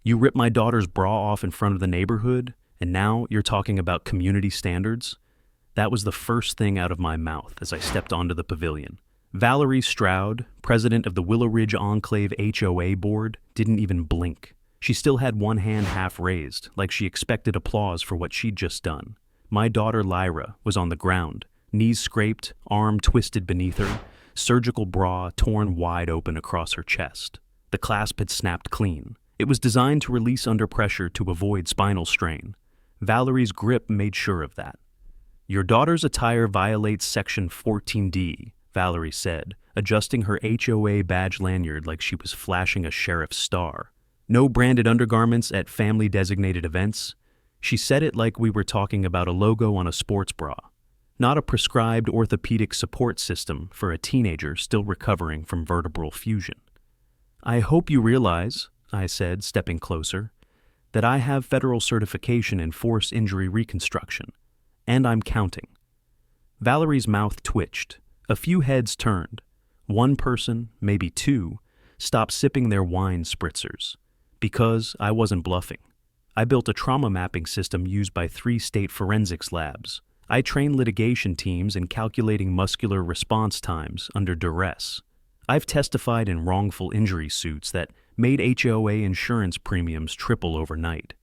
You ripped my daughter's bra off in front of the neighborhood, and now you're talking about community standards? That was the first thing out of my mouth as I stepped onto the pavilion. Valerie Stroud, president of the Willow Ridge Enclave HOA board, didn't even blink. She still had one hand half raised, like she expected applause for what she'd just done. My daughter Lyra was on the ground, knees scraped, arm twisted beneath her, surgical bra torn wide open across her chest. The clasp had snapped clean. It was designed to release under pressure to avoid spinal strain. Valerie's grip made sure of that. "Your daughter's attire violates Section 14D, Valerie said, adjusting her HOA badge lanyard like she was flashing a sheriff's star. "No branded undergarments at family-designated events." She said it like we were talking about a logo on a sports bra, not a prescribed orthopedic support system for a teenager still recovering from vertebral fusion. "I hope you realize," I said, stepping closer, "that I have federal certification in force injury reconstruction, and I'm counting." Valerie's mouth twitched. A few heads turned. One person, maybe two, stopped sipping their wine spritzers. Because I wasn't bluffing. I built a trauma mapping system used by 3 state forensics labs. I train litigation teams in calculating muscular response times under duress. I've testified in wrongful injury suits that made HOA insurance premiums triple overnight.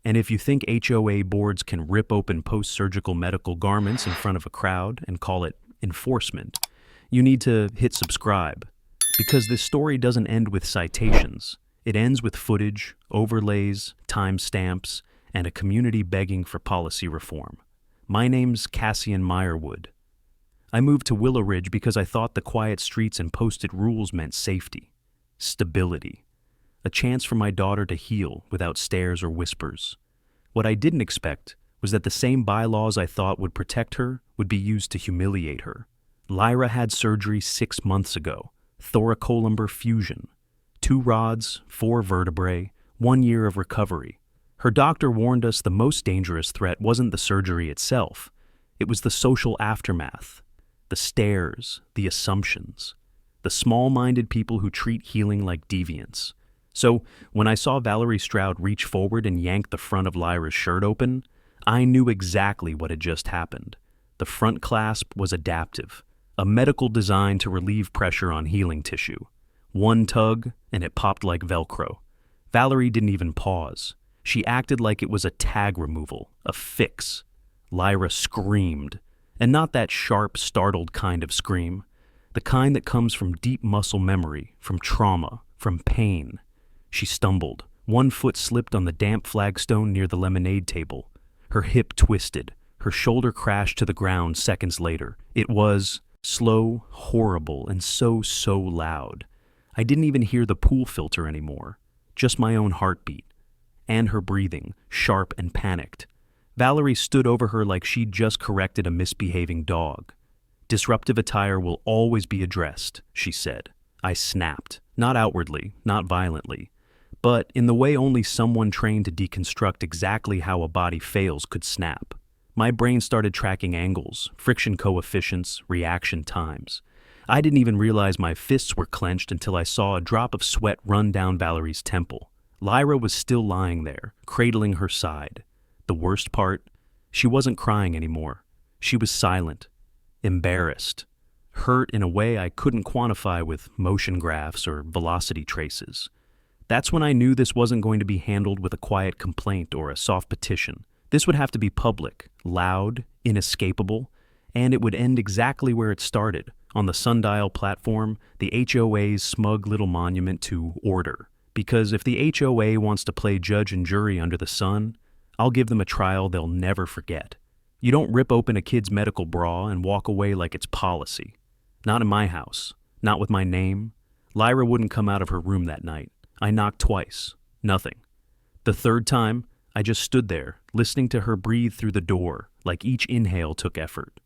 And if you think HOA boards can rip open post-surgical medical garments in front of a crowd and call it enforcement, you need to hit subscribe. Because this story doesn't end with citations. It ends with footage, overlays, timestamps, and a community begging for policy reform. My name's Cassian Meyerwood. I moved to Willow Ridge because I thought the quiet streets and posted rules meant safety, stability, a chance for my daughter to heal without stares or whispers. What I didn't expect was that the same bylaws I thought would protect her would be used to humiliate her. Lyra had surgery 6 months ago, thoracolumbar fusion. 2 rods, 4 vertebrae, 1 year of recovery. Her doctor warned us the most dangerous threat wasn't the surgery itself. It was the social aftermath, the stares, the assumptions, the small-minded people who treat healing like deviants. So when I saw Valerie Stroud reach forward and yank the front of Lyra's shirt open, I knew exactly what had just happened. The front clasp was adaptive, a medical design to relieve pressure on healing tissue. One tug, and it popped like Velcro. Valerie didn't even pause. She acted like it was a tag removal, a fix. Lyra screamed, and not that sharp, startled kind of scream, the kind that comes from deep muscle memory, from trauma, from pain. She stumbled. One foot slipped on the damp flagstone near the lemonade table. Her hip twisted. Her shoulder crashed to the ground seconds later. It was slow, horrible, and so loud. I didn't even hear the pool filter anymore, just my own heartbeat, and her breathing, sharp and panicked. Valerie stood over her like she'd just corrected a misbehaving dog. "Disruptive attire will always be addressed," she said. I snapped, not outwardly, not violently, but in the way only someone trained to deconstruct exactly how a body fails could snap. My brain started tracking angles, friction coefficients, reaction times. I didn't even realize my fists were clenched until I saw a drop of sweat run down Valerie's temple. Lyra was still lying there, cradling her side. The worst part, she wasn't crying anymore. She was silent, embarrassed, hurt in a way I couldn't quantify with motion graphs or velocity traces. That's when I knew this wasn't going to be handled with a quiet complaint or a soft petition. This would have to be public, loud, inescapable, and it would end exactly where it started, on the sundial platform, the HOA's smug little monument to order. Because if the HOA wants to play judge and jury under the sun, I'll give them a trial they'll never forget. You don't rip open a kid's medical bra and walk away like it's policy. Not in my house. Not with my name. Lyra wouldn't come out of her room that night. I knocked twice. Nothing. The third time, I just stood there, listening to her breathe through the door, like each inhale took effort.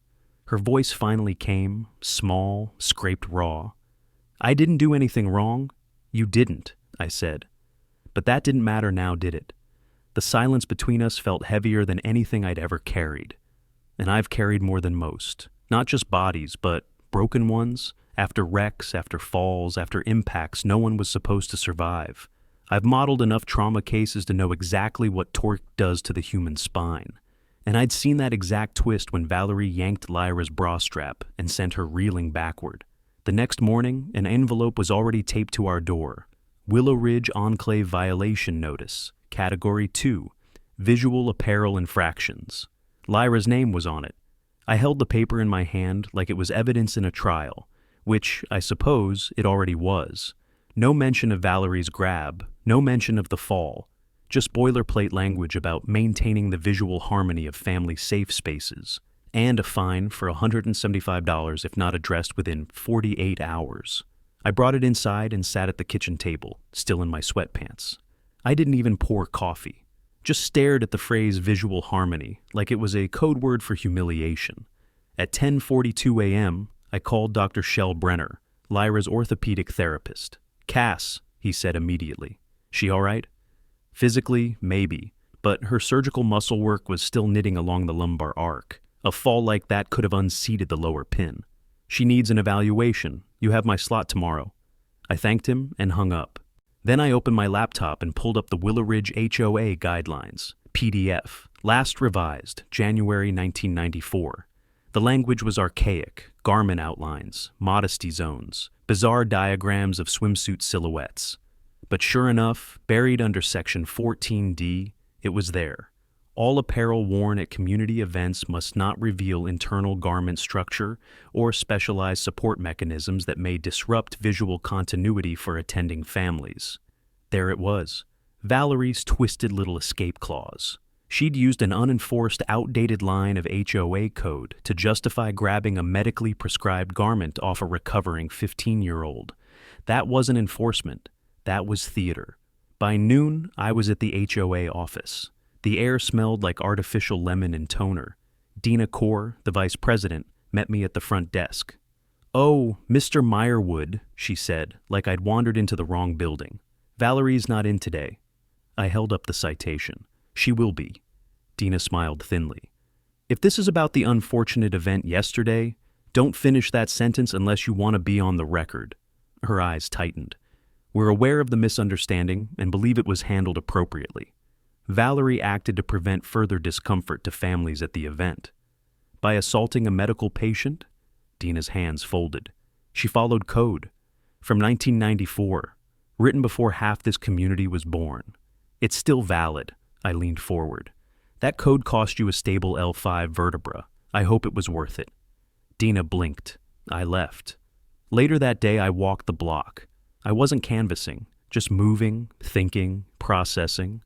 Her voice finally came, small, scraped raw. "I didn't do anything wrong." "You didn't," I said. But that didn't matter now, did it? The silence between us felt heavier than anything I'd ever carried. And I've carried more than most. Not just bodies, but broken ones, after wrecks, after falls, after impacts no one was supposed to survive. I've modeled enough trauma cases to know exactly what torque does to the human spine. And I'd seen that exact twist when Valerie yanked Lyra's bra strap and sent her reeling backward. The next morning, an envelope was already taped to our door. Willow Ridge Enclave Violation Notice, Category 2, Visual Apparel Infractions. Lyra's name was on it. I held the paper in my hand like it was evidence in a trial, which, I suppose, it already was. No mention of Valerie's grab, no mention of the fall, just boilerplate language about maintaining the visual harmony of family safe spaces, and a fine for $175 if not addressed within 48 hours. I brought it inside and sat at the kitchen table, still in my sweatpants. I didn't even pour coffee, just stared at the phrase visual harmony like it was a code word for humiliation. At 10:42 a.m., I called Dr. Shell Brenner, Lyra's orthopedic therapist. "Cass," he said immediately. "She all right?" Physically, maybe, but her surgical muscle work was still knitting along the lumbar arc. A fall like that could have unseated the lower pin. "She needs an evaluation. You have my slot tomorrow." I thanked him and hung up. Then I opened my laptop and pulled up the Willow Ridge HOA Guidelines, PDF, last revised, January 1994. The language was archaic, garment outlines, modesty zones, bizarre diagrams of swimsuit silhouettes. But sure enough, buried under Section 14D, it was there. All apparel worn at community events must not reveal internal garment structure or specialized support mechanisms that may disrupt visual continuity for attending families. There it was, Valerie's twisted little escape clause. She'd used an unenforced, outdated line of HOA code to justify grabbing a medically prescribed garment off a recovering 15-year-old. That wasn't enforcement. That was theater. By noon, I was at the HOA office. The air smelled like artificial lemon and toner. Dina Core, the vice president, met me at the front desk. "Oh, Mr. Meyerwood," she said, like I'd wandered into the wrong building. "Valerie's not in today." I held up the citation. "She will be." Dina smiled thinly. "If this is about the unfortunate event yesterday, don't finish that sentence unless you want to be on the record." Her eyes tightened. "We're aware of the misunderstanding and believe it was handled appropriately. Valerie acted to prevent further discomfort to families at the event. By assaulting a medical patient?" Dina's hands folded. "She followed code. From 1994, written before half this community was born. It's still valid." I leaned forward. "That code cost you a stable L5 vertebra. I hope it was worth it." Dina blinked. I left. Later that day, I walked the block. I wasn't canvassing, just moving, thinking, processing.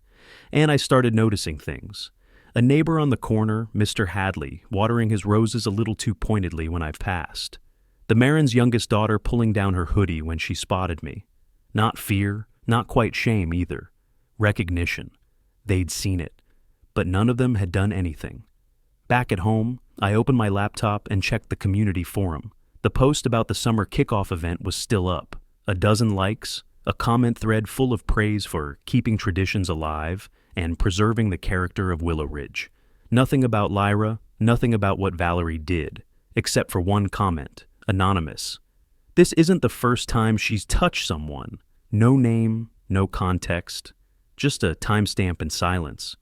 And I started noticing things. A neighbor on the corner, Mr. Hadley, watering his roses a little too pointedly when I passed. The Marin's youngest daughter pulling down her hoodie when she spotted me. Not fear, not quite shame either. Recognition. They'd seen it. But none of them had done anything. Back at home, I opened my laptop and checked the community forum. The post about the summer kickoff event was still up. 12 likes, a comment thread full of praise for keeping traditions alive and preserving the character of Willow Ridge. Nothing about Lyra, nothing about what Valerie did, except for one comment, anonymous. "This isn't the first time she's touched someone." No name, no context, just a timestamp and silence.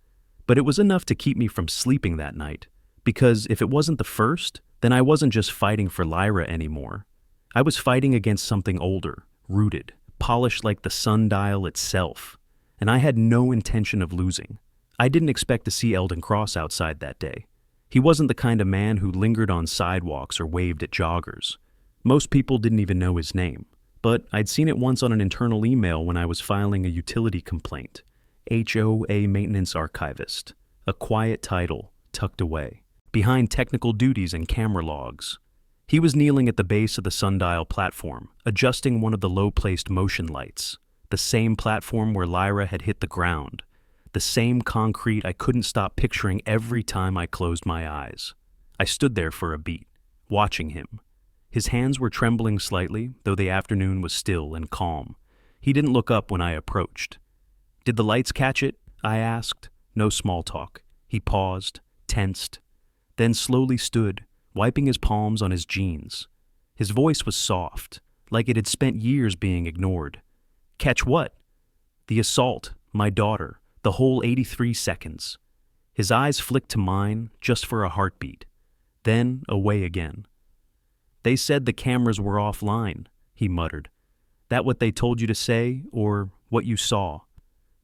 But it was enough to keep me from sleeping that night, because if it wasn't the first, then I wasn't just fighting for Lyra anymore. I was fighting against something older, rooted, polished like the sundial itself, and I had no intention of losing. I didn't expect to see Eldon Cross outside that day. He wasn't the kind of man who lingered on sidewalks or waved at joggers. Most people didn't even know his name, but I'd seen it once on an internal email when I was filing a utility complaint. HOA Maintenance Archivist, a quiet title tucked away, behind technical duties and camera logs. He was kneeling at the base of the sundial platform, adjusting one of the low-placed motion lights, the same platform where Lyra had hit the ground, the same concrete I couldn't stop picturing every time I closed my eyes. I stood there for a beat, watching him. His hands were trembling slightly, though the afternoon was still and calm. He didn't look up when I approached. "Did the lights catch it?" I asked. No small talk. He paused, tensed, then slowly stood, wiping his palms on his jeans. His voice was soft, like it had spent years being ignored. "Catch what?" The assault, my daughter, the whole 83 seconds. His eyes flicked to mine just for a heartbeat, then away again. They said the cameras were offline, he muttered. That what they told you to say, or what you saw?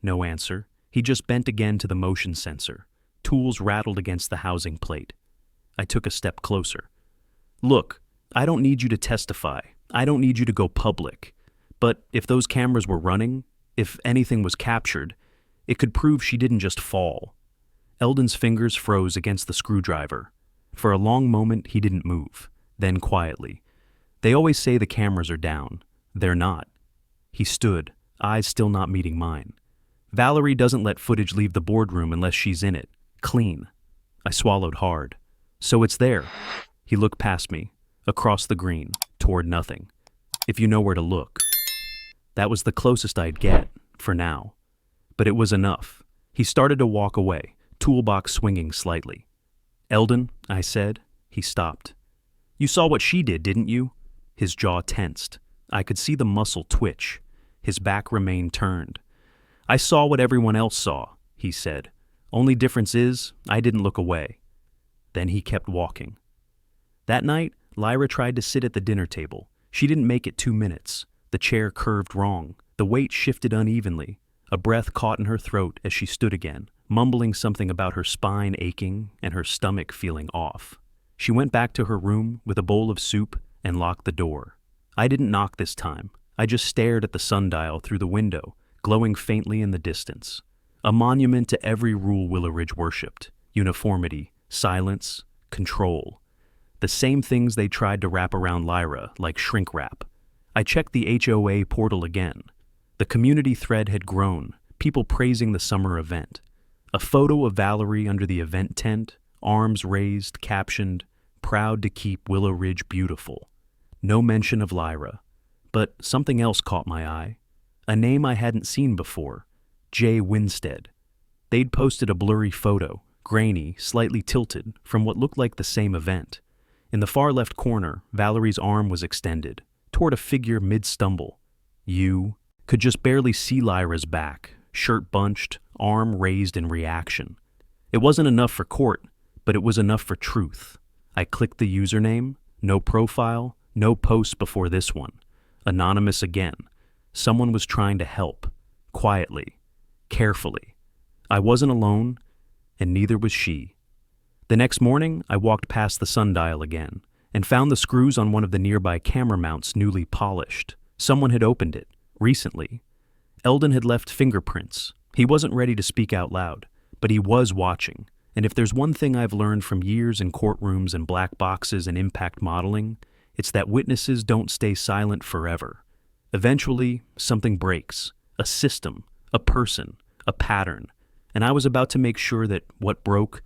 No answer. He just bent again to the motion sensor. Tools rattled against the housing plate. I took a step closer. Look, I don't need you to testify. I don't need you to go public. But if those cameras were running, if anything was captured, it could prove she didn't just fall. Eldon's fingers froze against the screwdriver. For a long moment, he didn't move. Then quietly. They always say the cameras are down. They're not. He stood, eyes still not meeting mine. Valerie doesn't let footage leave the boardroom unless she's in it. Clean. I swallowed hard. So it's there. He looked past me, across the green, toward nothing. If you know where to look. That was the closest I'd get, for now. But it was enough. He started to walk away, toolbox swinging slightly. Eldon, I said. He stopped. You saw what she did, didn't you? His jaw tensed. I could see the muscle twitch. His back remained turned. I saw what everyone else saw, he said. Only difference is, I didn't look away. Then he kept walking. That night, Lyra tried to sit at the dinner table. She didn't make it 2 minutes. The chair curved wrong. The weight shifted unevenly. A breath caught in her throat as she stood again, mumbling something about her spine aching and her stomach feeling off. She went back to her room with a bowl of soup and locked the door. I didn't knock this time. I just stared at the sundial through the window, glowing faintly in the distance. A monument to every rule Willow Ridge worshipped. Uniformity, silence, control. The same things they tried to wrap around Lyra, like shrink wrap. I checked the HOA portal again. The community thread had grown, people praising the summer event. A photo of Valerie under the event tent, arms raised, captioned, "Proud to keep Willow Ridge beautiful." No mention of Lyra. But something else caught my eye. A name I hadn't seen before. Jay Winstead. They'd posted a blurry photo, grainy, slightly tilted, from what looked like the same event. In the far left corner, Valerie's arm was extended, toward a figure mid-stumble. You could just barely see Lyra's back, shirt bunched, arm raised in reaction. It wasn't enough for court, but it was enough for truth. I clicked the username, no profile, no post before this one. Anonymous again. Someone was trying to help. Quietly. Carefully. I wasn't alone, and neither was she. The next morning, I walked past the sundial again, and found the screws on one of the nearby camera mounts newly polished. Someone had opened it, recently. Eldon had left fingerprints. He wasn't ready to speak out loud, but he was watching. And if there's one thing I've learned from years in courtrooms and black boxes and impact modeling, it's that witnesses don't stay silent forever. Eventually, something breaks. A system, a person, a pattern. And I was about to make sure that what broke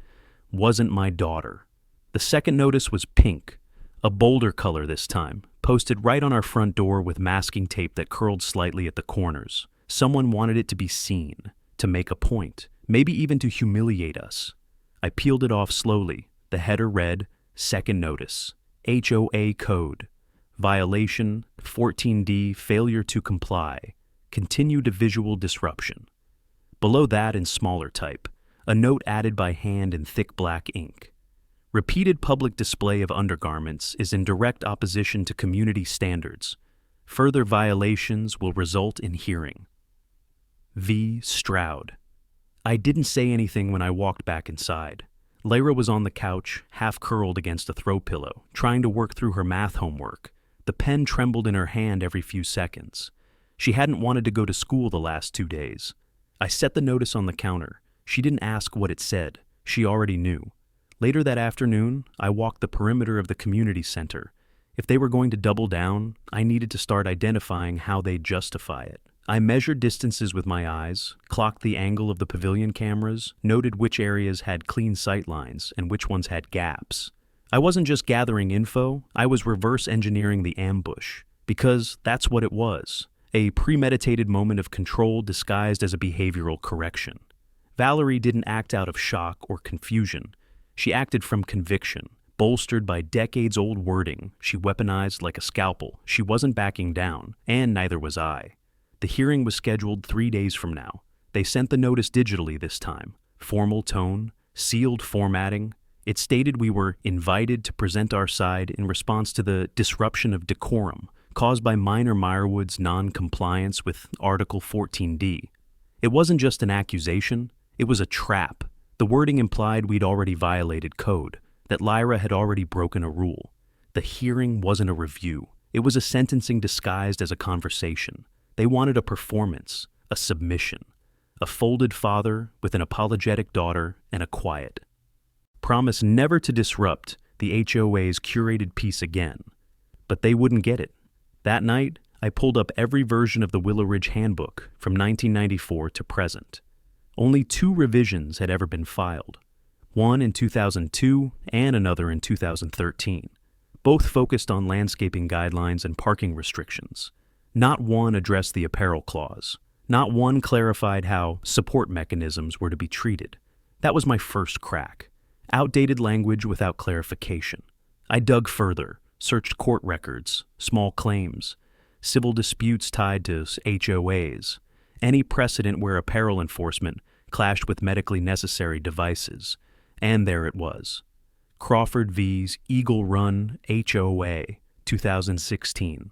wasn't my daughter. The second notice was pink, a bolder color this time, posted right on our front door with masking tape that curled slightly at the corners. Someone wanted it to be seen, to make a point, maybe even to humiliate us. I peeled it off slowly. The header read, "Second notice. HOA code. Violation 14D, failure to comply. Continued visual disruption." Below that, in smaller type, a note added by hand in thick black ink. Repeated public display of undergarments is in direct opposition to community standards. Further violations will result in hearing. V. Stroud. I didn't say anything when I walked back inside. Lyra was on the couch, half curled against a throw pillow, trying to work through her math homework. The pen trembled in her hand every few seconds. She hadn't wanted to go to school the last 2 days. I set the notice on the counter. She didn't ask what it said. She already knew. Later that afternoon, I walked the perimeter of the community center. If they were going to double down, I needed to start identifying how they'd justify it. I measured distances with my eyes, clocked the angle of the pavilion cameras, noted which areas had clean sight lines and which ones had gaps. I wasn't just gathering info, I was reverse engineering the ambush. Because that's what it was. A premeditated moment of control disguised as a behavioral correction. Valerie didn't act out of shock or confusion. She acted from conviction, bolstered by decades-old wording she weaponized like a scalpel. She wasn't backing down, and neither was I. The hearing was scheduled 3 days from now. They sent the notice digitally this time. Formal tone, sealed formatting. It stated we were invited to present our side in response to the disruption of decorum caused by Minor Meyerwood's non-compliance with Article 14D. It wasn't just an accusation, it was a trap. The wording implied we'd already violated code, that Lyra had already broken a rule. The hearing wasn't a review. It was a sentencing disguised as a conversation. They wanted a performance, a submission, a folded father with an apologetic daughter and a quiet. Promise never to disrupt the HOA's curated peace again. But they wouldn't get it. That night, I pulled up every version of the Willow Ridge Handbook from 1994 to present. Only 2 revisions had ever been filed, one in 2002 and another in 2013. Both focused on landscaping guidelines and parking restrictions. Not one addressed the apparel clause. Not one clarified how support mechanisms were to be treated. That was my first crack. Outdated language without clarification. I dug further, searched court records, small claims, civil disputes tied to HOAs, any precedent where apparel enforcement clashed with medically necessary devices. And there it was. Crawford v's Eagle Run HOA, 2016.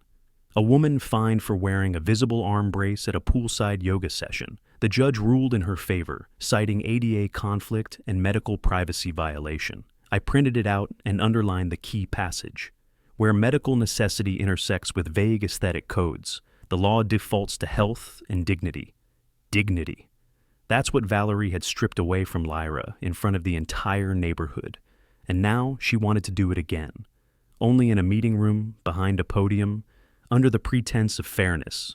A woman fined for wearing a visible arm brace at a poolside yoga session. The judge ruled in her favor, citing ADA conflict and medical privacy violation. I printed it out and underlined the key passage. Where medical necessity intersects with vague aesthetic codes, the law defaults to health and dignity. Dignity. That's what Valerie had stripped away from Lyra in front of the entire neighborhood. And now she wanted to do it again. Only in a meeting room, behind a podium, under the pretense of fairness.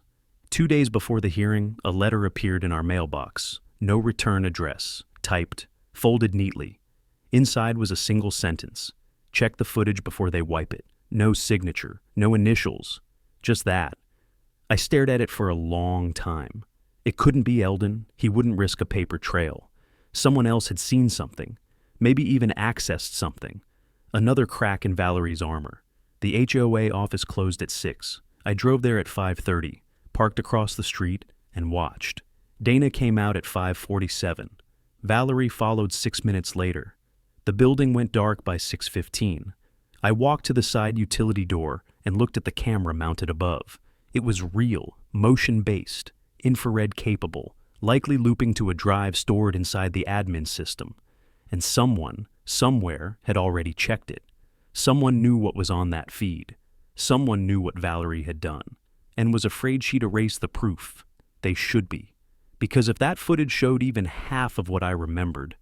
2 days before the hearing, a letter appeared in our mailbox. No return address. Typed. Folded neatly. Inside was a single sentence. Check the footage before they wipe it. No signature. No initials. Just that. I stared at it for a long time. It couldn't be Eldon. He wouldn't risk a paper trail. Someone else had seen something. Maybe even accessed something. Another crack in Valerie's armor. The HOA office closed at 6. I drove there at 5:30, parked across the street, and watched. Dana came out at 5:47. Valerie followed 6 minutes later. The building went dark by 6:15. I walked to the side utility door and looked at the camera mounted above. It was real, motion-based, infrared capable, likely looping to a drive stored inside the admin system. And someone, somewhere, had already checked it. Someone knew what was on that feed. Someone knew what Valerie had done, and was afraid she'd erase the proof. They should be. Because if that footage showed even half of what I remembered,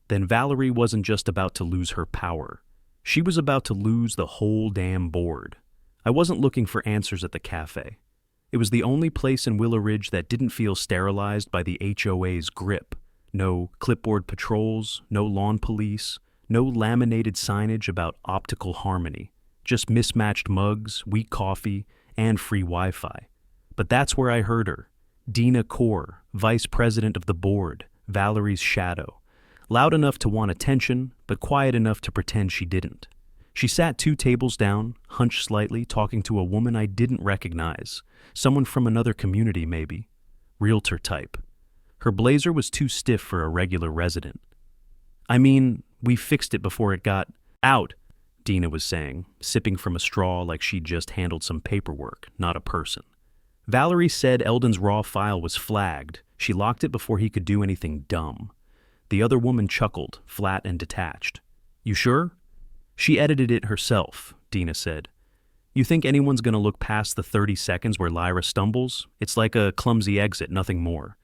then Valerie wasn't just about to lose her power. She was about to lose the whole damn board. I wasn't looking for answers at the cafe. It was the only place in Willow Ridge that didn't feel sterilized by the HOA's grip. No clipboard patrols, no lawn police, no laminated signage about optical harmony. Just mismatched mugs, weak coffee, and free Wi-Fi. But that's where I heard her. Dina Core, vice president of the board, Valerie's shadow. Loud enough to want attention, but quiet enough to pretend she didn't. She sat 2 tables down, hunched slightly, talking to a woman I didn't recognize. Someone from another community, maybe. Realtor type. Her blazer was too stiff for a regular resident. I mean, we fixed it before it got out, Dina was saying, sipping from a straw like she'd just handled some paperwork, not a person. Valerie said Eldon's raw file was flagged. She locked it before he could do anything dumb. The other woman chuckled, flat and detached. You sure? She edited it herself, Dina said. You think anyone's going to look past the 30 seconds where Lyra stumbles? It's like a clumsy exit, nothing more.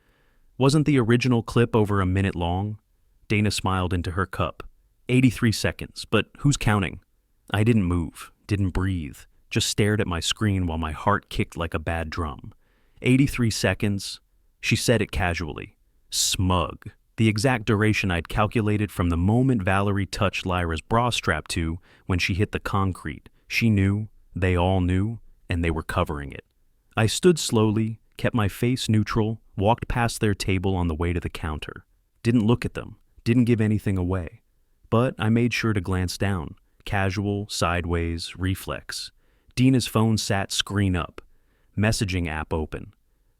Wasn't the original clip over a minute long? Dana smiled into her cup. 83 seconds, but who's counting? I didn't move, didn't breathe, just stared at my screen while my heart kicked like a bad drum. 83 seconds. She said it casually. Smug. The exact duration I'd calculated from the moment Valerie touched Lyra's bra strap to when she hit the concrete. She knew, they all knew, and they were covering it. I stood slowly, kept my face neutral, walked past their table on the way to the counter. Didn't look at them, didn't give anything away. But I made sure to glance down. Casual, sideways, reflex. Dina's phone sat screen up. Messaging app open.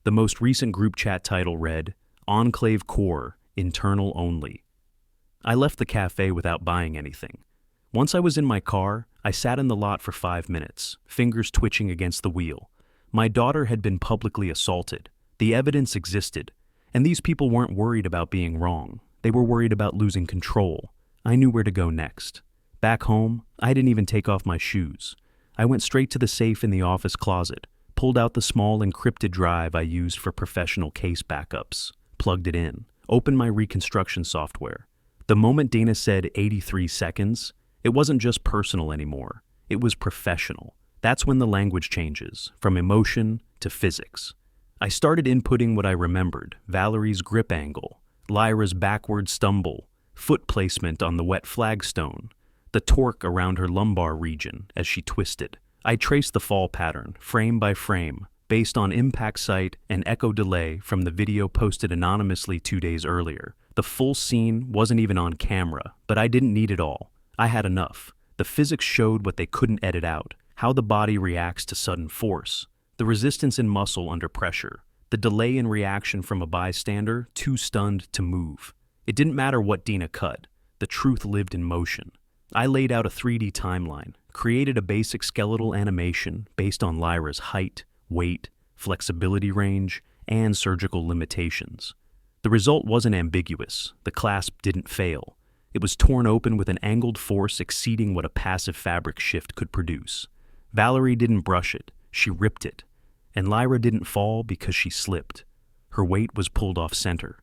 The most recent group chat title read, Enclave Core, Internal Only. I left the cafe without buying anything. Once I was in my car, I sat in the lot for 5 minutes, fingers twitching against the wheel. My daughter had been publicly assaulted. The evidence existed. And these people weren't worried about being wrong. They were worried about losing control. I knew where to go next. Back home, I didn't even take off my shoes. I went straight to the safe in the office closet, pulled out the small encrypted drive I used for professional case backups, plugged it in, opened my reconstruction software. The moment Dana said 83 seconds, it wasn't just personal anymore. It was professional. That's when the language changes, from emotion to physics. I started inputting what I remembered: Valerie's grip angle, Lyra's backward stumble, foot placement on the wet flagstone, the torque around her lumbar region as she twisted. I traced the fall pattern, frame by frame, based on impact site and echo delay from the video posted anonymously 2 days earlier. The full scene wasn't even on camera, but I didn't need it all. I had enough. The physics showed what they couldn't edit out: how the body reacts to sudden force, the resistance in muscle under pressure, the delay in reaction from a bystander too stunned to move. It didn't matter what Dina cut. The truth lived in motion. I laid out a 3D timeline, created a basic skeletal animation based on Lyra's height, weight, flexibility range, and surgical limitations. The result wasn't ambiguous. The clasp didn't fail. It was torn open with an angled force exceeding what a passive fabric shift could produce. Valerie didn't brush it. She ripped it. And Lyra didn't fall because she slipped. Her weight was pulled off center.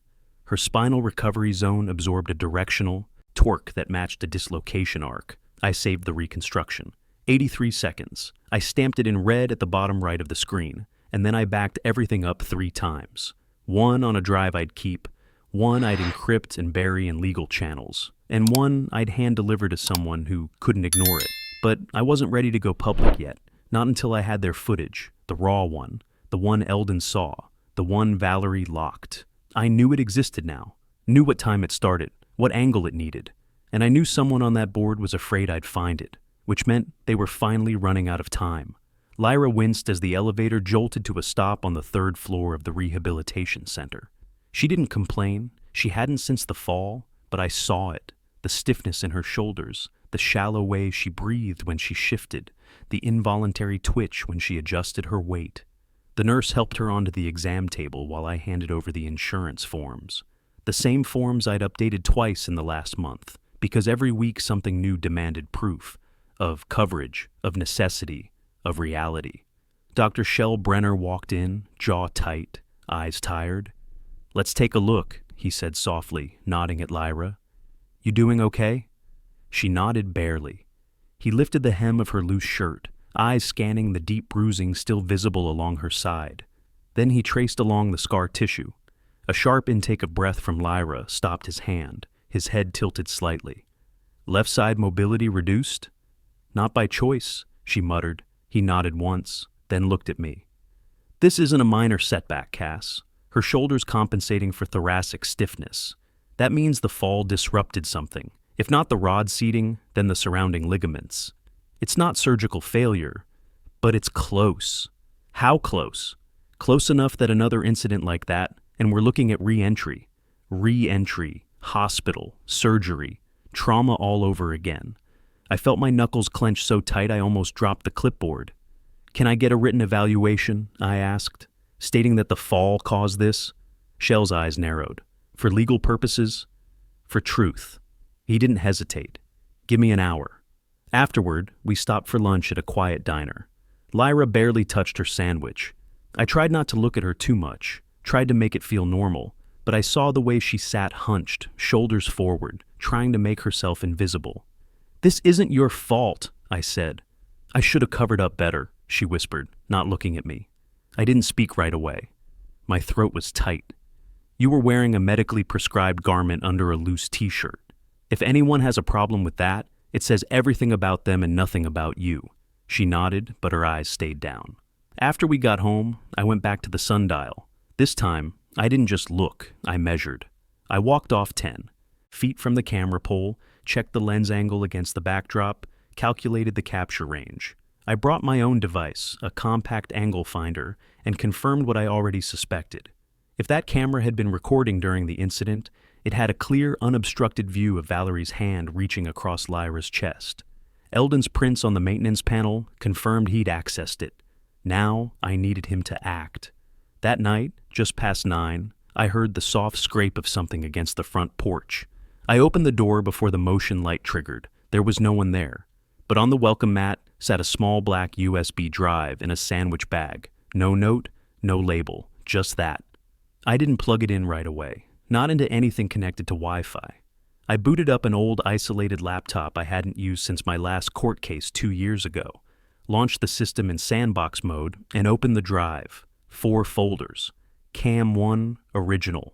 Her spinal recovery zone absorbed a directional torque that matched a dislocation arc. I saved the reconstruction. 83 seconds. I stamped it in red at the bottom right of the screen, and then I backed everything up 3 times. 1 on a drive I'd keep, 1 I'd encrypt and bury in legal channels, and 1 I'd hand-deliver to someone who couldn't ignore it. But I wasn't ready to go public yet. Not until I had their footage, the raw one, the one Eldon saw, the one Valerie locked. I knew it existed now, knew what time it started, what angle it needed, and I knew someone on that board was afraid I'd find it, which meant they were finally running out of time. Lyra winced as the elevator jolted to a stop on the 3rd floor of the rehabilitation center. She didn't complain. She hadn't since the fall, but I saw it, the stiffness in her shoulders, the shallow way she breathed when she shifted, the involuntary twitch when she adjusted her weight. The nurse helped her onto the exam table while I handed over the insurance forms. The same forms I'd updated twice in the last month, because every week something new demanded proof of coverage, of necessity, of reality. Dr. Shell Brenner walked in, jaw tight, eyes tired. "Let's take a look," he said softly, nodding at Lyra. "You doing okay?" She nodded barely. He lifted the hem of her loose shirt, eyes scanning the deep bruising still visible along her side. Then he traced along the scar tissue. A sharp intake of breath from Lyra stopped his hand, his head tilted slightly. "Left side mobility reduced?" "Not by choice," she muttered. He nodded once, then looked at me. "This isn't a minor setback, Cass. Her shoulders compensating for thoracic stiffness. That means the fall disrupted something. If not the rod seating, then the surrounding ligaments. It's not surgical failure, but it's close." "How close?" "Close enough that another incident like that, and we're looking at re-entry. Re-entry, hospital, surgery, trauma all over again." I felt my knuckles clench so tight I almost dropped the clipboard. "Can I get a written evaluation?" I asked, stating that the fall caused this. Shell's eyes narrowed. "For legal purposes?" "For truth." He didn't hesitate. "Give me an hour." Afterward, we stopped for lunch at a quiet diner. Lyra barely touched her sandwich. I tried not to look at her too much, tried to make it feel normal, but I saw the way she sat hunched, shoulders forward, trying to make herself invisible. "This isn't your fault," I said. "I should have covered up better," she whispered, not looking at me. I didn't speak right away. My throat was tight. "You were wearing a medically prescribed garment under a loose t-shirt. If anyone has a problem with that, it says everything about them and nothing about you." She nodded, but her eyes stayed down. After we got home, I went back to the sundial. This time, I didn't just look, I measured. I walked off 10 feet from the camera pole, checked the lens angle against the backdrop, calculated the capture range. I brought my own device, a compact angle finder, and confirmed what I already suspected. If that camera had been recording during the incident, it had a clear, unobstructed view of Valerie's hand reaching across Lyra's chest. Eldon's prints on the maintenance panel confirmed he'd accessed it. Now I needed him to act. That night, just past 9, I heard the soft scrape of something against the front porch. I opened the door before the motion light triggered. There was no one there. But on the welcome mat sat a small black USB drive in a sandwich bag. No note, no label, just that. I didn't plug it in right away, not into anything connected to Wi-Fi. I booted up an old isolated laptop I hadn't used since my last court case 2 years ago, launched the system in sandbox mode, and opened the drive. 4 folders. Cam 1, original.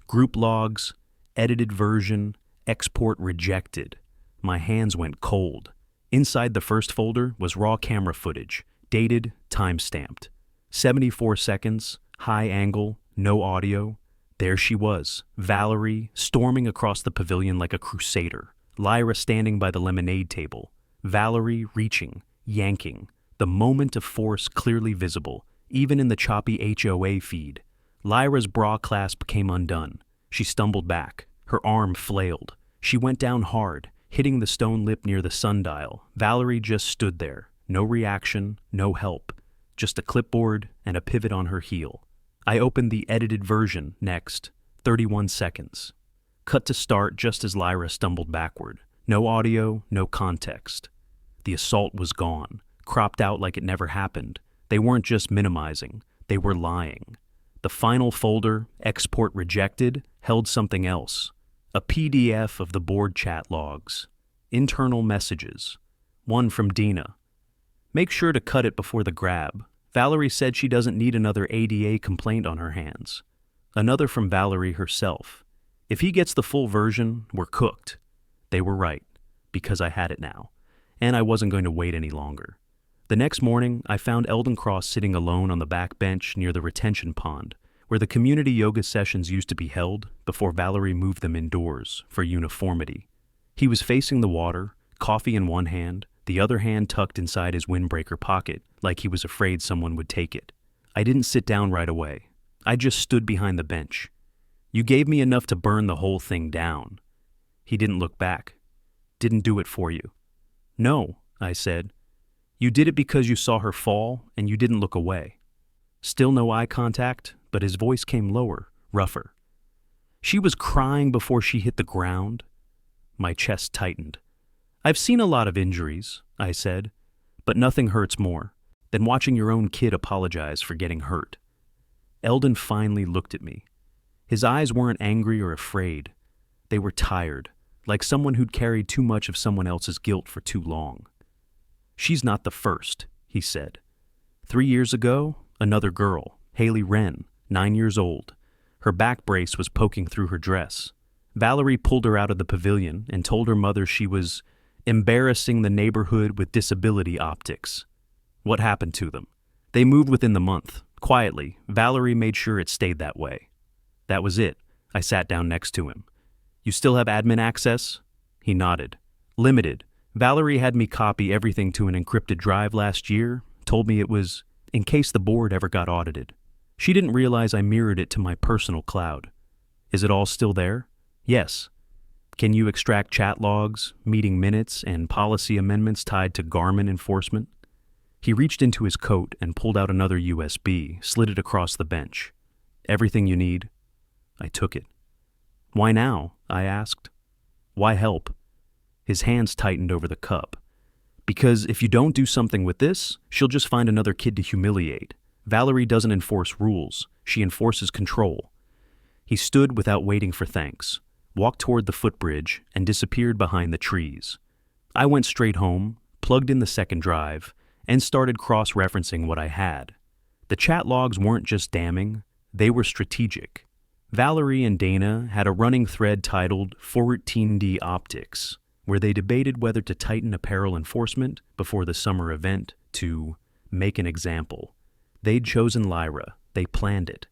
Group logs, edited version, export rejected. My hands went cold. Inside the first folder was raw camera footage, dated, time-stamped. 74 seconds, high angle, no audio. There she was, Valerie, storming across the pavilion like a crusader. Lyra standing by the lemonade table. Valerie reaching, yanking. The moment of force clearly visible, even in the choppy HOA feed. Lyra's bra clasp came undone. She stumbled back. Her arm flailed. She went down hard, hitting the stone lip near the sundial. Valerie just stood there. No reaction, no help. Just a clipboard and a pivot on her heel. I opened the edited version next. 31 seconds. Cut to start just as Lyra stumbled backward. No audio, no context. The assault was gone, cropped out like it never happened. They weren't just minimizing, they were lying. The final folder, export rejected, held something else. A PDF of the board chat logs. Internal messages. One from Dina. Make sure to cut it before the grab. Valerie said she doesn't need another ADA complaint on her hands. Another from Valerie herself. If he gets the full version, we're cooked. They were right, because I had it now, and I wasn't going to wait any longer. The next morning, I found Eldon Cross sitting alone on the back bench near the retention pond, where the community yoga sessions used to be held before Valerie moved them indoors for uniformity. He was facing the water, coffee in one hand, the other hand tucked inside his windbreaker pocket, like he was afraid someone would take it. I didn't sit down right away. I just stood behind the bench. You gave me enough to burn the whole thing down. He didn't look back. Didn't do it for you. No, I said. You did it because you saw her fall and you didn't look away. Still no eye contact, but his voice came lower, rougher. She was crying before she hit the ground. My chest tightened. I've seen a lot of injuries, I said, but nothing hurts more than watching your own kid apologize for getting hurt. Eldon finally looked at me. His eyes weren't angry or afraid. They were tired, like someone who'd carried too much of someone else's guilt for too long. She's not the first, he said. 3 years ago, another girl, Haley Wren, 9 years old. Her back brace was poking through her dress. Valerie pulled her out of the pavilion and told her mother she was embarrassing the neighborhood with disability optics. What happened to them? They moved within the month. Quietly, Valerie made sure it stayed that way. That was it. I sat down next to him. You still have admin access? He nodded. Limited. Valerie had me copy everything to an encrypted drive last year, told me it was in case the board ever got audited. She didn't realize I mirrored it to my personal cloud. Is it all still there? Yes. Can you extract chat logs, meeting minutes, and policy amendments tied to Garmin enforcement? He reached into his coat and pulled out another USB, slid it across the bench. Everything you need? I took it. Why now? I asked. Why help? His hands tightened over the cup. Because if you don't do something with this, she'll just find another kid to humiliate. Valerie doesn't enforce rules. She enforces control. He stood without waiting for thanks, walked toward the footbridge, and disappeared behind the trees. I went straight home, plugged in the second drive, and started cross-referencing what I had. The chat logs weren't just damning, they were strategic. Valerie and Dana had a running thread titled 14D Optics, where they debated whether to tighten apparel enforcement before the summer event to make an example. They'd chosen Lyra. They planned it.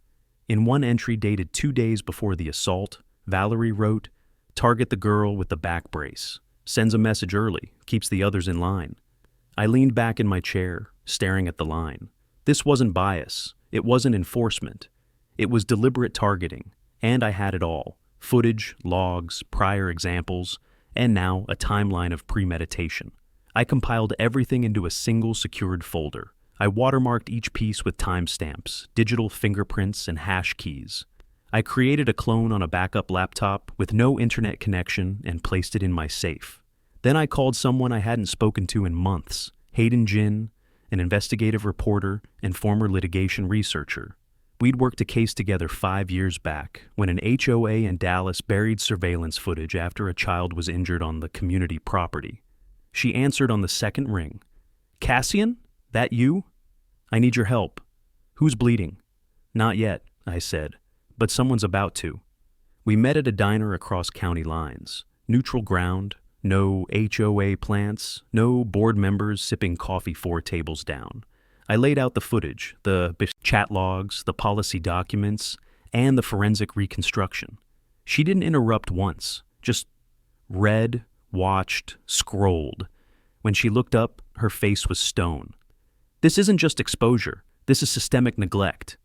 In one entry dated 2 days before the assault, Valerie wrote, "Target the girl with the back brace. Sends a message early, keeps the others in line." I leaned back in my chair, staring at the line. This wasn't bias. It wasn't enforcement. It was deliberate targeting, and I had it all. Footage, logs, prior examples, and now a timeline of premeditation. I compiled everything into a single secured folder. I watermarked each piece with timestamps, digital fingerprints, and hash keys. I created a clone on a backup laptop with no internet connection and placed it in my safe. Then I called someone I hadn't spoken to in months, Hayden Jin, an investigative reporter and former litigation researcher. We'd worked a case together 5 years back when an HOA in Dallas buried surveillance footage after a child was injured on the community property. She answered on the second ring. "Cassian? That you? I need your help. Who's bleeding?" "Not yet," I said, "but someone's about to." We met at a diner across county lines. Neutral ground, no HOA plants, no board members sipping coffee 4 tables down. I laid out the footage, the chat logs, the policy documents, and the forensic reconstruction. She didn't interrupt once, just read, watched, scrolled. When she looked up, her face was stone. "This isn't just exposure. This is systemic neglect.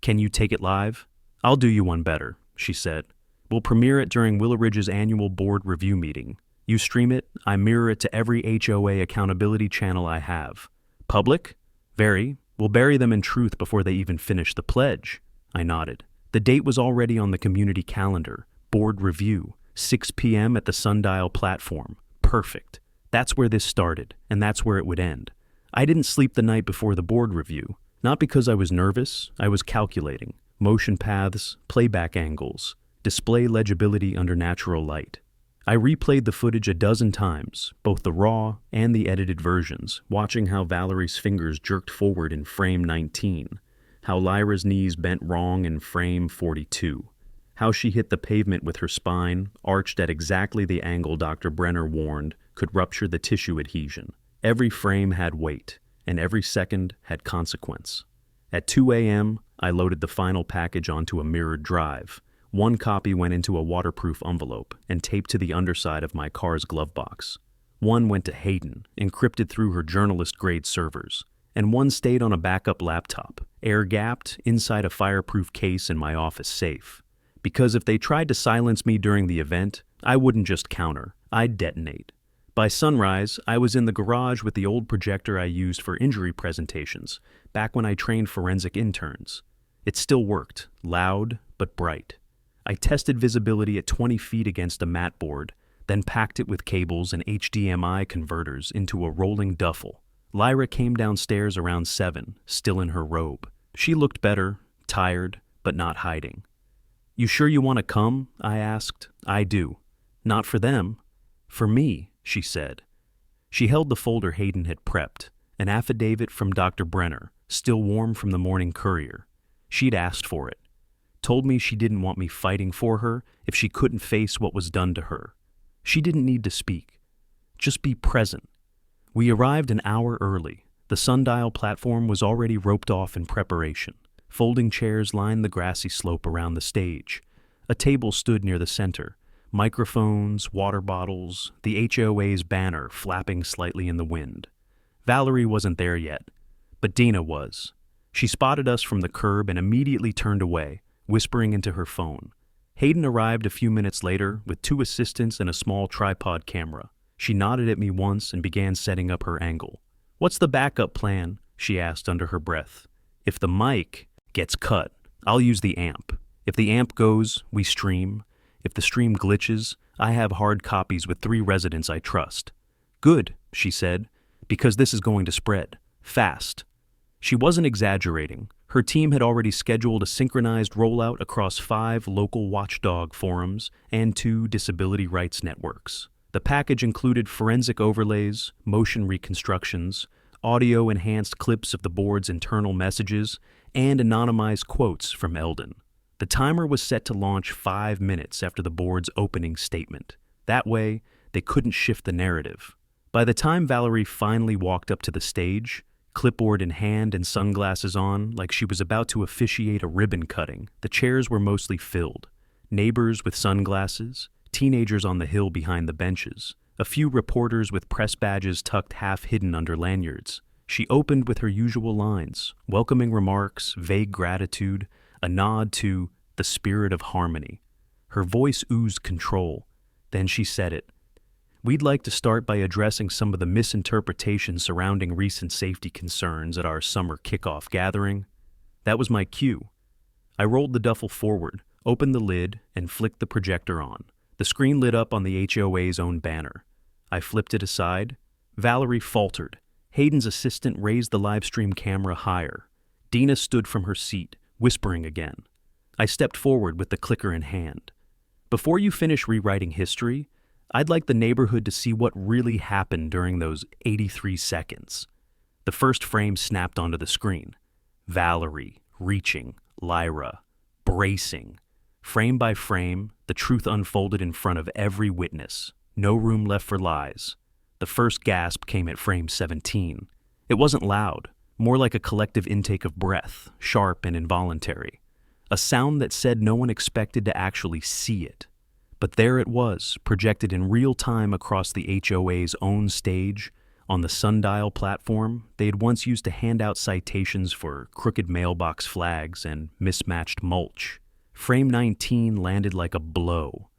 Can you take it live?" "I'll do you one better," she said. "We'll premiere it during Willow Ridge's annual board review meeting. You stream it, I mirror it to every HOA accountability channel I have. Public? Very. We'll bury them in truth before they even finish the pledge." I nodded. The date was already on the community calendar. Board review, 6 p.m. at the Sundial platform. Perfect. That's where this started, and that's where it would end. I didn't sleep the night before the board review. Not because I was nervous, I was calculating. Motion paths, playback angles, display legibility under natural light. I replayed the footage a dozen times, both the raw and the edited versions, watching how Valerie's fingers jerked forward in frame 19, how Lyra's knees bent wrong in frame 42, how she hit the pavement with her spine, arched at exactly the angle Dr. Brenner warned could rupture the tissue adhesion. Every frame had weight, and every second had consequence. At 2 a.m., I loaded the final package onto a mirrored drive. One copy went into a waterproof envelope and taped to the underside of my car's glove box. One went to Hayden, encrypted through her journalist-grade servers. And one stayed on a backup laptop, air-gapped inside a fireproof case in my office safe. Because if they tried to silence me during the event, I wouldn't just counter, I'd detonate. By sunrise, I was in the garage with the old projector I used for injury presentations, back when I trained forensic interns. It still worked, loud but bright. I tested visibility at 20 feet against a mat board, then packed it with cables and HDMI converters into a rolling duffel. Lyra came downstairs around 7, still in her robe. She looked better, tired, but not hiding. "You sure you want to come?" I asked. "I do." "Not for them. For me," she said. She held the folder Hayden had prepped, an affidavit from Dr. Brenner, still warm from the morning courier. She'd asked for it. Told me she didn't want me fighting for her if she couldn't face what was done to her. She didn't need to speak. Just be present. We arrived an hour early. The Sundial platform was already roped off in preparation. Folding chairs lined the grassy slope around the stage. A table stood near the center. Microphones, water bottles, the HOA's banner flapping slightly in the wind. Valerie wasn't there yet, but Dina was. She spotted us from the curb and immediately turned away, whispering into her phone. Hayden arrived a few minutes later with 2 assistants and a small tripod camera. She nodded at me once and began setting up her angle. "What's the backup plan?" she asked under her breath. "If the mic gets cut, I'll use the amp. If the amp goes, we stream. If the stream glitches, I have hard copies with 3 residents I trust." "Good," she said, "because this is going to spread. Fast." She wasn't exaggerating. Her team had already scheduled a synchronized rollout across 5 local watchdog forums and 2 disability rights networks. The package included forensic overlays, motion reconstructions, audio-enhanced clips of the board's internal messages, and anonymized quotes from Eldon. The timer was set to launch 5 minutes after the board's opening statement. That way, they couldn't shift the narrative. By the time Valerie finally walked up to the stage, clipboard in hand and sunglasses on, like she was about to officiate a ribbon cutting, the chairs were mostly filled. Neighbors with sunglasses, teenagers on the hill behind the benches, A few reporters with press badges tucked half hidden under lanyards. She opened with her usual lines, welcoming remarks, vague gratitude, a nod to the spirit of harmony. Her voice oozed control. Then she said it. We'd like to start by addressing some of the misinterpretations surrounding recent safety concerns at our summer kickoff gathering. That was my cue. I rolled the duffel forward, opened the lid, and flicked the projector on. The screen lit up on the HOA's own banner. I flipped it aside. Valerie faltered. Hayden's assistant raised the live stream camera higher. Dina stood from her seat, whispering again. I stepped forward with the clicker in hand. Before you finish rewriting history, I'd like the neighborhood to see what really happened during those 83 seconds. The first frame snapped onto the screen. Valerie, reaching, Lyra, bracing. Frame by frame, the truth unfolded in front of every witness. No room left for lies. The first gasp came at frame 17. It wasn't loud, more like a collective intake of breath, sharp and involuntary. A sound that said no one expected to actually see it. But there it was, projected in real time across the HOA's own stage, on the sundial platform they had once used to hand out citations for crooked mailbox flags and mismatched mulch. Frame 19 landed like a blow.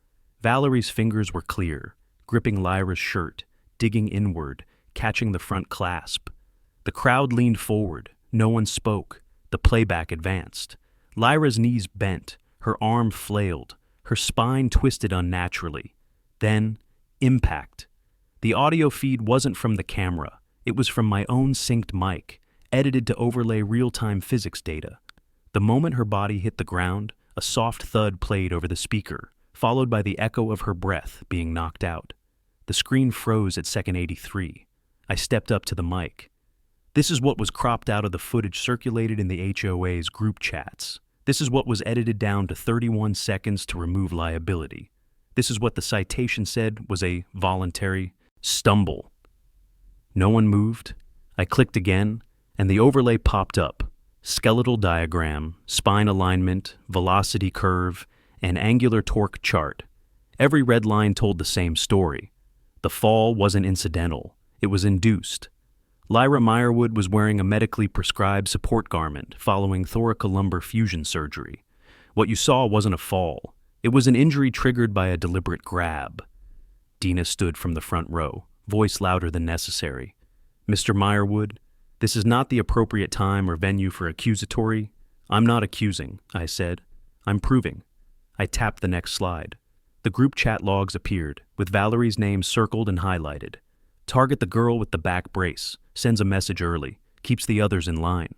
Valerie's fingers were clear, gripping Lyra's shirt, digging inward, catching the front clasp. The crowd leaned forward. No one spoke. The playback advanced. Lyra's knees bent. Her arm flailed. Her spine twisted unnaturally. Then, impact. The audio feed wasn't from the camera. It was from my own synced mic, edited to overlay real-time physics data. The moment her body hit the ground, a soft thud played over the speaker, followed by the echo of her breath being knocked out. The screen froze at second 83. I stepped up to the mic. This is what was cropped out of the footage circulated in the HOA's group chats. This is what was edited down to 31 seconds to remove liability. This is what the citation said was a voluntary stumble. No one moved. I clicked again, and the overlay popped up. Skeletal diagram, spine alignment, velocity curve, and angular torque chart. Every red line told the same story. The fall wasn't incidental. It was induced. Lyra Meyerwood was wearing a medically prescribed support garment following thoracolumbar fusion surgery. What you saw wasn't a fall. It was an injury triggered by a deliberate grab. Dina stood from the front row, voice louder than necessary. Mr. Meyerwood, this is not the appropriate time or venue for accusatory. I'm not accusing, I said. I'm proving. I tapped the next slide. The group chat logs appeared, with Valerie's name circled and highlighted. Target the girl with the back brace, sends a message early, keeps the others in line.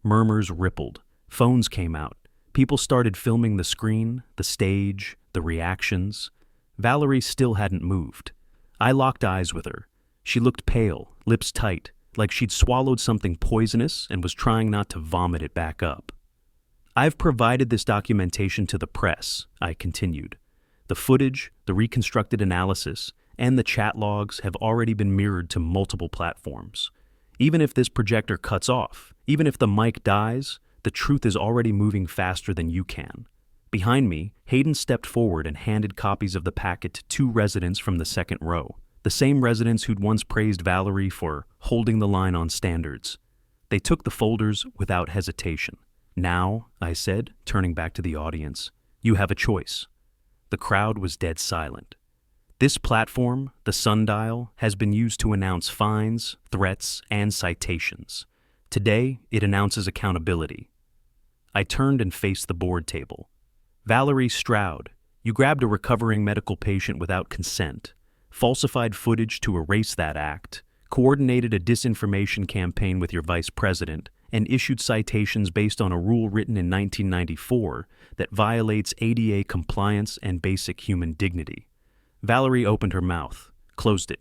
Murmurs rippled. Phones came out. People started filming the screen, the stage, the reactions. Valerie still hadn't moved. I locked eyes with her. She looked pale, lips tight, like she'd swallowed something poisonous and was trying not to vomit it back up. I've provided this documentation to the press, I continued. The footage, the reconstructed analysis, and the chat logs have already been mirrored to multiple platforms. Even if this projector cuts off, even if the mic dies, the truth is already moving faster than you can. Behind me, Hayden stepped forward and handed copies of the packet to two residents from the second row, the same residents who'd once praised Valerie for holding the line on standards. They took the folders without hesitation. Now, I said, turning back to the audience, you have a choice. The crowd was dead silent. This platform, the sundial, has been used to announce fines, threats, and citations. Today, it announces accountability. I turned and faced the board table. Valerie Stroud, you grabbed a recovering medical patient without consent, falsified footage to erase that act, coordinated a disinformation campaign with your vice president, and issued citations based on a rule written in 1994 that violates ADA compliance and basic human dignity. Valerie opened her mouth, closed it.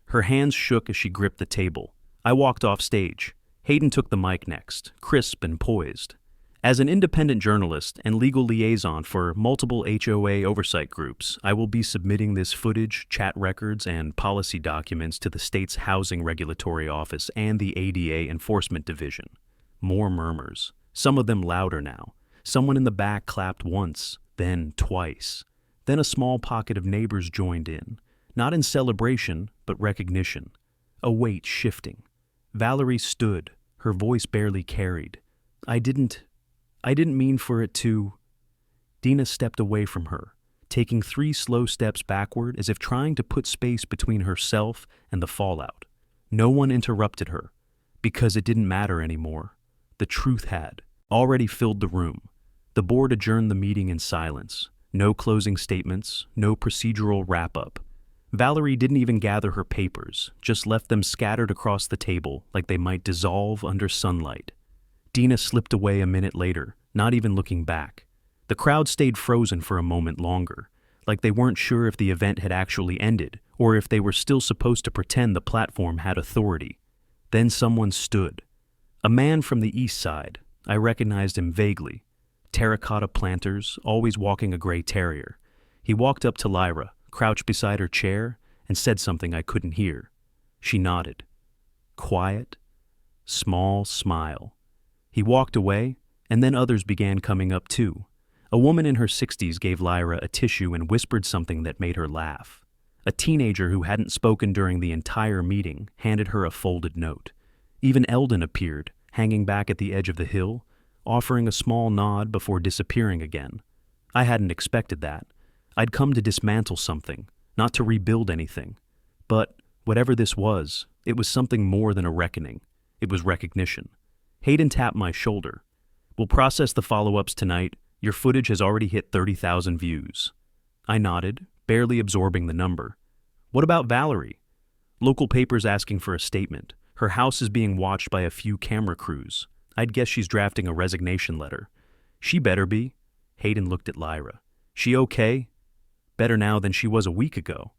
Her hands shook as she gripped the table. I walked off stage. Hayden took the mic next, crisp and poised. As an independent journalist and legal liaison for multiple HOA oversight groups, I will be submitting this footage, chat records, and policy documents to the state's Housing Regulatory Office and the ADA Enforcement Division. More murmurs, some of them louder now. Someone in the back clapped once, then twice. Then a small pocket of neighbors joined in. Not in celebration, but recognition. A weight shifting. Valerie stood, her voice barely carried. I didn't mean for it to... Dina stepped away from her, taking 3 slow steps backward as if trying to put space between herself and the fallout. No one interrupted her, because it didn't matter anymore. The truth had already filled the room. The board adjourned the meeting in silence. No closing statements, no procedural wrap-up. Valerie didn't even gather her papers, just left them scattered across the table like they might dissolve under sunlight. Dina slipped away a minute later, not even looking back. The crowd stayed frozen for a moment longer, like they weren't sure if the event had actually ended or if they were still supposed to pretend the platform had authority. Then someone stood. A man from the east side. I recognized him vaguely. Terracotta planters, always walking a gray terrier. He walked up to Lyra, crouched beside her chair, and said something I couldn't hear. She nodded. Quiet, small smile. He walked away, and then others began coming up too. A woman in her 60s gave Lyra a tissue and whispered something that made her laugh. A teenager who hadn't spoken during the entire meeting handed her a folded note. Even Eldon appeared, hanging back at the edge of the hill, offering a small nod before disappearing again. I hadn't expected that. I'd come to dismantle something, not to rebuild anything. But whatever this was, it was something more than a reckoning. It was recognition. Hayden tapped my shoulder. We'll process the follow-ups tonight. Your footage has already hit 30,000 views. I nodded, barely absorbing the number. What about Valerie? Local papers asking for a statement. Her house is being watched by a few camera crews. I'd guess she's drafting a resignation letter. She better be. Hayden looked at Lyra. She okay? Better now than she was a week ago.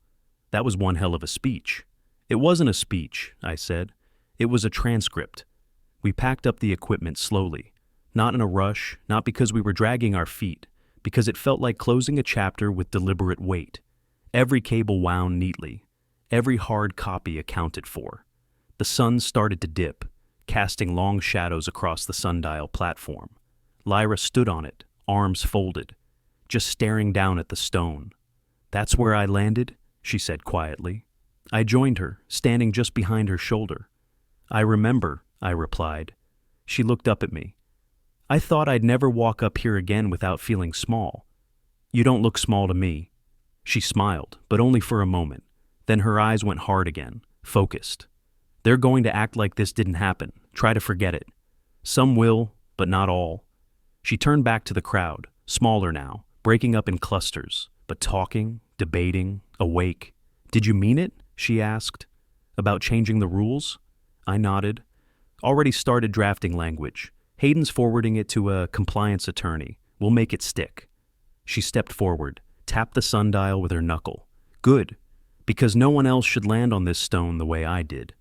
That was one hell of a speech. It wasn't a speech, I said. It was a transcript. We packed up the equipment slowly. Not in a rush, not because we were dragging our feet, because it felt like closing a chapter with deliberate weight. Every cable wound neatly. Every hard copy accounted for. The sun started to dip, casting long shadows across the sundial platform. Lyra stood on it, arms folded, just staring down at the stone. That's where I landed, she said quietly. I joined her, standing just behind her shoulder. I remember, I replied. She looked up at me. I thought I'd never walk up here again without feeling small. You don't look small to me. She smiled, but only for a moment. Then her eyes went hard again, focused. They're going to act like this didn't happen, try to forget it. Some will, but not all. She turned back to the crowd, smaller now, breaking up in clusters, but talking, debating, awake. Did you mean it? She asked. About changing the rules? I nodded. Already started drafting language. Hayden's forwarding it to a compliance attorney. We'll make it stick. She stepped forward, tapped the sundial with her knuckle. Good, because no one else should land on this stone the way I did.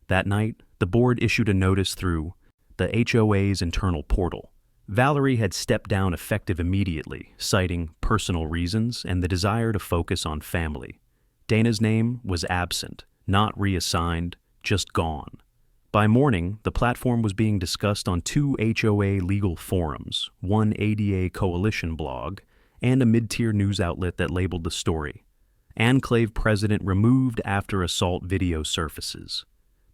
That night, the board issued a notice through the HOA's internal portal. Valerie had stepped down effective immediately, citing personal reasons and the desire to focus on family. Dana's name was absent, not reassigned, just gone. By morning, the platform was being discussed on 2 HOA legal forums, one ADA coalition blog, and a mid-tier news outlet that labeled the story. Enclave president removed after assault video surfaces.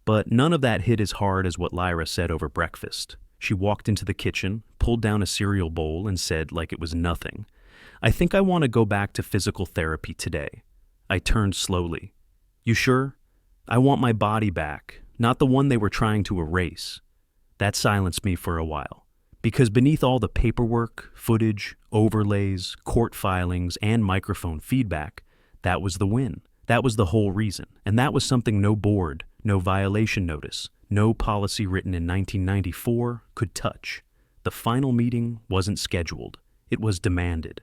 But none of that hit as hard as what Lyra said over breakfast. She walked into the kitchen, pulled down a cereal bowl, and said like it was nothing, I think I want to go back to physical therapy today. I turned slowly. You sure? I want my body back, not the one they were trying to erase. That silenced me for a while, because beneath all the paperwork, footage, overlays, court filings, and microphone feedback, that was the win. That was the whole reason, and that was something no board, no violation notice, no policy written in 1994 could touch. The final meeting wasn't scheduled. It was demanded.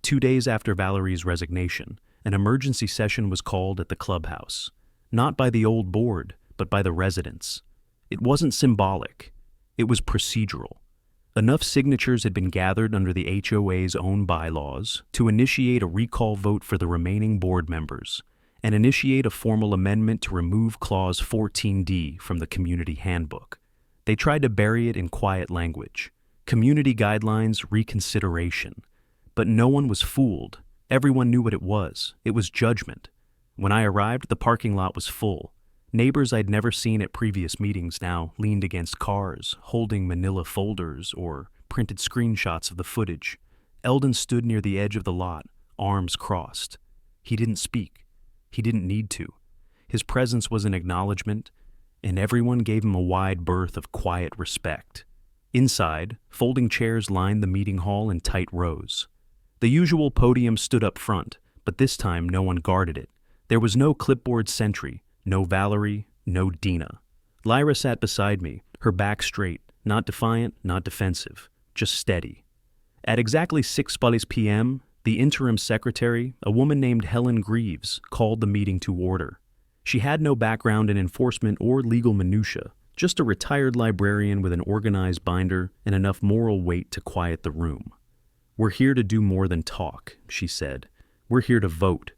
2 days after Valerie's resignation, an emergency session was called at the clubhouse. Not by the old board, but by the residents. It wasn't symbolic. It was procedural. Enough signatures had been gathered under the HOA's own bylaws to initiate a recall vote for the remaining board members and initiate a formal amendment to remove Clause 14D from the community handbook. They tried to bury it in quiet language. Community guidelines reconsideration. But no one was fooled. Everyone knew what it was. It was judgment. When I arrived, the parking lot was full. Neighbors I'd never seen at previous meetings now leaned against cars, holding manila folders or printed screenshots of the footage. Eldon stood near the edge of the lot, arms crossed. He didn't speak. He didn't need to. His presence was an acknowledgement, and everyone gave him a wide berth of quiet respect. Inside, folding chairs lined the meeting hall in tight rows. The usual podium stood up front, but this time no one guarded it. There was no clipboard sentry, no Valerie, no Dina. Lyra sat beside me, her back straight, not defiant, not defensive, just steady. At exactly 6:00 p.m., the interim secretary, a woman named Helen Greaves, called the meeting to order. She had no background in enforcement or legal minutia, just a retired librarian with an organized binder and enough moral weight to quiet the room. "We're here to do more than talk," she said. "We're here to vote."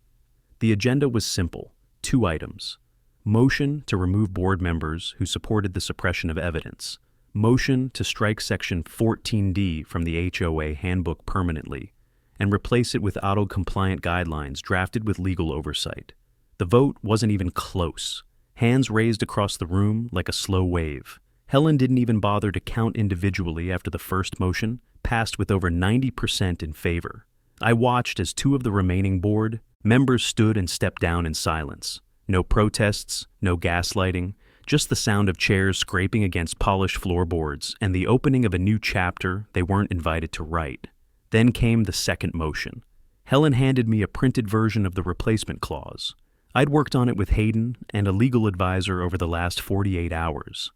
The agenda was simple, 2 items. Motion to remove board members who supported the suppression of evidence. Motion to strike Section 14D from the HOA handbook permanently and replace it with auto-compliant guidelines drafted with legal oversight. The vote wasn't even close. Hands raised across the room like a slow wave. Helen didn't even bother to count individually after the first motion passed with over 90% in favor. I watched as 2 of the remaining board members stood and stepped down in silence. No protests, no gaslighting, just the sound of chairs scraping against polished floorboards and the opening of a new chapter they weren't invited to write. Then came the second motion. Helen handed me a printed version of the replacement clause. I'd worked on it with Hayden and a legal advisor over the last 48 hours.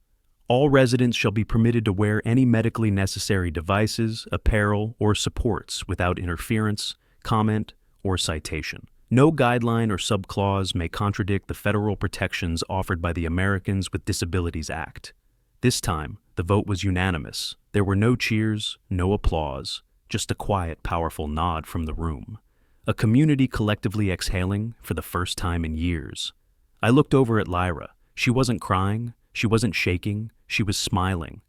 All residents shall be permitted to wear any medically necessary devices, apparel, or supports without interference, comment, or citation. No guideline or subclause may contradict the federal protections offered by the Americans with Disabilities Act. This time, the vote was unanimous. There were no cheers, no applause, just a quiet, powerful nod from the room. A community collectively exhaling for the first time in years. I looked over at Lyra. She wasn't crying, she wasn't shaking, she was smiling.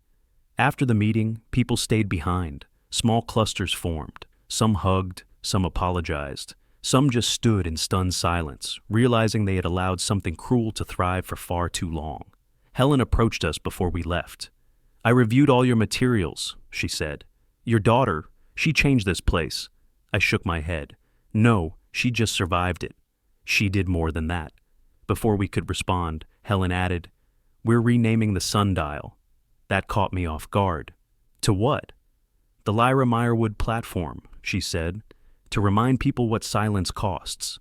After the meeting, people stayed behind. Small clusters formed. Some hugged, some apologized. Some just stood in stunned silence, realizing they had allowed something cruel to thrive for far too long. Helen approached us before we left. "I reviewed all your materials," she said. "Your daughter, she changed this place." I shook my head. "No, she just survived it. She did more than that." Before we could respond, Helen added, "We're renaming the sundial." That caught me off guard. "To what?" "The Lyra Meyerwood platform," she said, "to remind people what silence costs."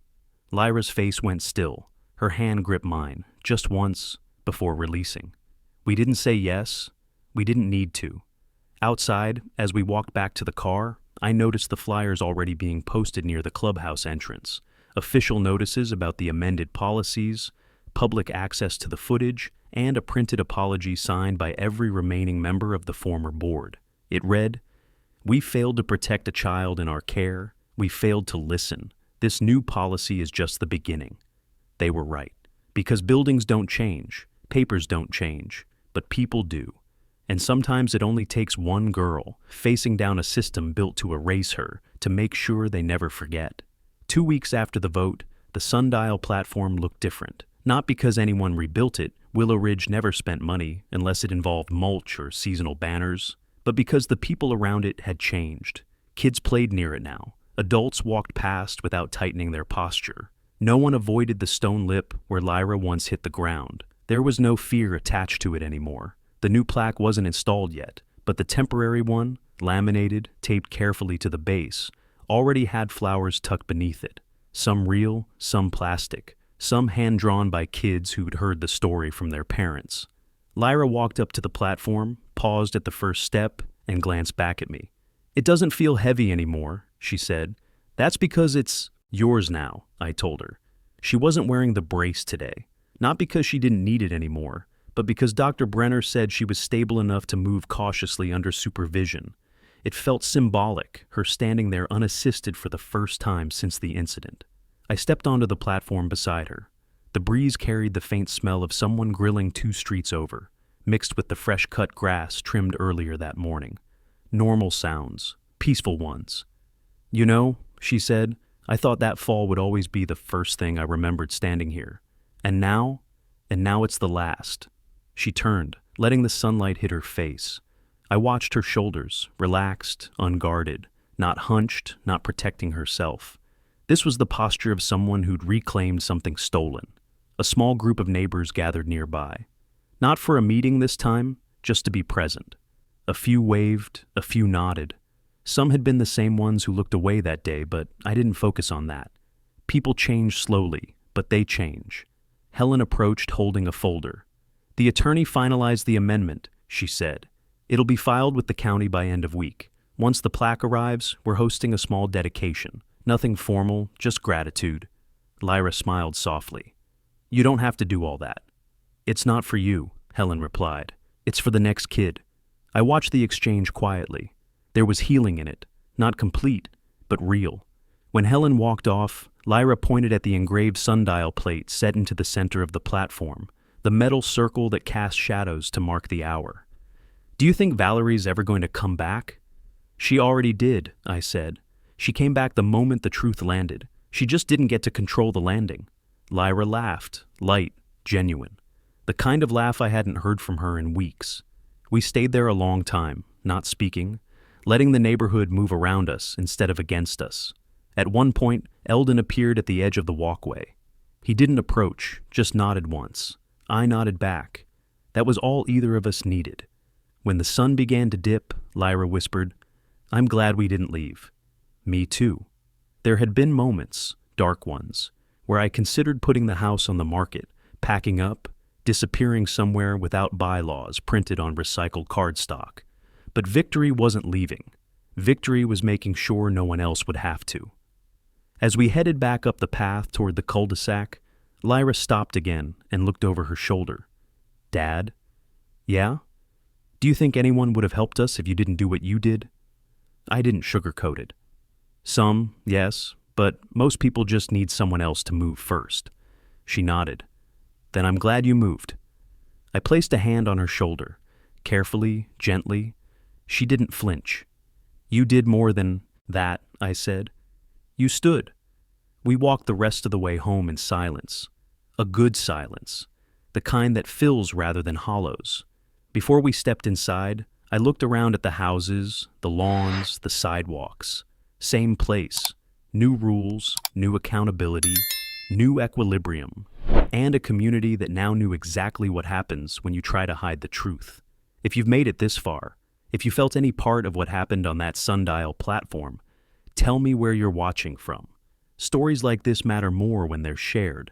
Lyra's face went still. Her hand gripped mine, just once, before releasing. We didn't say yes. We didn't need to. Outside, as we walked back to the car, I noticed the flyers already being posted near the clubhouse entrance. Official notices about the amended policies, public access to the footage, and a printed apology signed by every remaining member of the former board. It read, "We failed to protect a child in our care. We failed to listen. This new policy is just the beginning." They were right. Because buildings don't change, papers don't change, but people do. And sometimes it only takes one girl facing down a system built to erase her to make sure they never forget. 2 weeks after the vote, the sundial platform looked different. Not because anyone rebuilt it. Willow Ridge never spent money unless it involved mulch or seasonal banners, but because the people around it had changed. Kids played near it now. Adults walked past without tightening their posture. No one avoided the stone lip where Lyra once hit the ground. There was no fear attached to it anymore. The new plaque wasn't installed yet, but the temporary one, laminated, taped carefully to the base, already had flowers tucked beneath it. Some real, some plastic, some hand-drawn by kids who'd heard the story from their parents. Lyra walked up to the platform, paused at the first step, and glanced back at me. "It doesn't feel heavy anymore," she said. "That's because it's yours now," I told her. She wasn't wearing the brace today, not because she didn't need it anymore, but because Dr. Brenner said she was stable enough to move cautiously under supervision. It felt symbolic, her standing there unassisted for the first time since the incident. I stepped onto the platform beside her. The breeze carried the faint smell of someone grilling 2 streets over, mixed with the fresh-cut grass trimmed earlier that morning. Normal sounds, peaceful ones. "You know," she said, I thought that fall would always be the first thing I remembered standing here. And now it's the last. She turned, letting the sunlight hit her face. I watched her shoulders, relaxed, unguarded, not hunched, not protecting herself. This was the posture of someone who'd reclaimed something stolen. A small group of neighbors gathered nearby. Not for a meeting this time, just to be present. A few waved, a few nodded. Some had been the same ones who looked away that day, but I didn't focus on that. People change slowly, but they change. Helen approached holding a folder. "The attorney finalized the amendment," she said. "It'll be filed with the county by end of week. Once the plaque arrives, we're hosting a small dedication. Nothing formal, just gratitude." Lyra smiled softly. "You don't have to do all that." "It's not for you," Helen replied. "It's for the next kid." I watched the exchange quietly. There was healing in it, not complete, but real. When Helen walked off, Lyra pointed at the engraved sundial plate set into the center of the platform, the metal circle that cast shadows to mark the hour. "Do you think Valerie's ever going to come back?" "She already did," I said. "She came back the moment the truth landed. She just didn't get to control the landing." Lyra laughed, light, genuine. The kind of laugh I hadn't heard from her in weeks. We stayed there a long time, not speaking, letting the neighborhood move around us instead of against us. At one point, Eldon appeared at the edge of the walkway. He didn't approach, just nodded once. I nodded back. That was all either of us needed. When the sun began to dip, Lyra whispered, "I'm glad we didn't leave." Me too. There had been moments, dark ones, where I considered putting the house on the market, packing up, disappearing somewhere without bylaws printed on recycled cardstock. But victory wasn't leaving. Victory was making sure no one else would have to. As we headed back up the path toward the cul-de-sac, Lyra stopped again and looked over her shoulder. "Dad?" "Yeah? Do you think anyone would have helped us if you didn't do what you did?" I didn't sugarcoat it. "Some, yes, but most people just need someone else to move first." She nodded. "Then I'm glad you moved." I placed a hand on her shoulder, carefully, gently. She didn't flinch. "You did more than that," I said. "You stood." We walked the rest of the way home in silence. A good silence, the kind that fills rather than hollows. Before we stepped inside, I looked around at the houses, the lawns, the sidewalks. Same place. New rules, new accountability, new equilibrium, and a community that now knew exactly what happens when you try to hide the truth. If you've made it this far, if you felt any part of what happened on that sundial platform, tell me where you're watching from. Stories like this matter more when they're shared,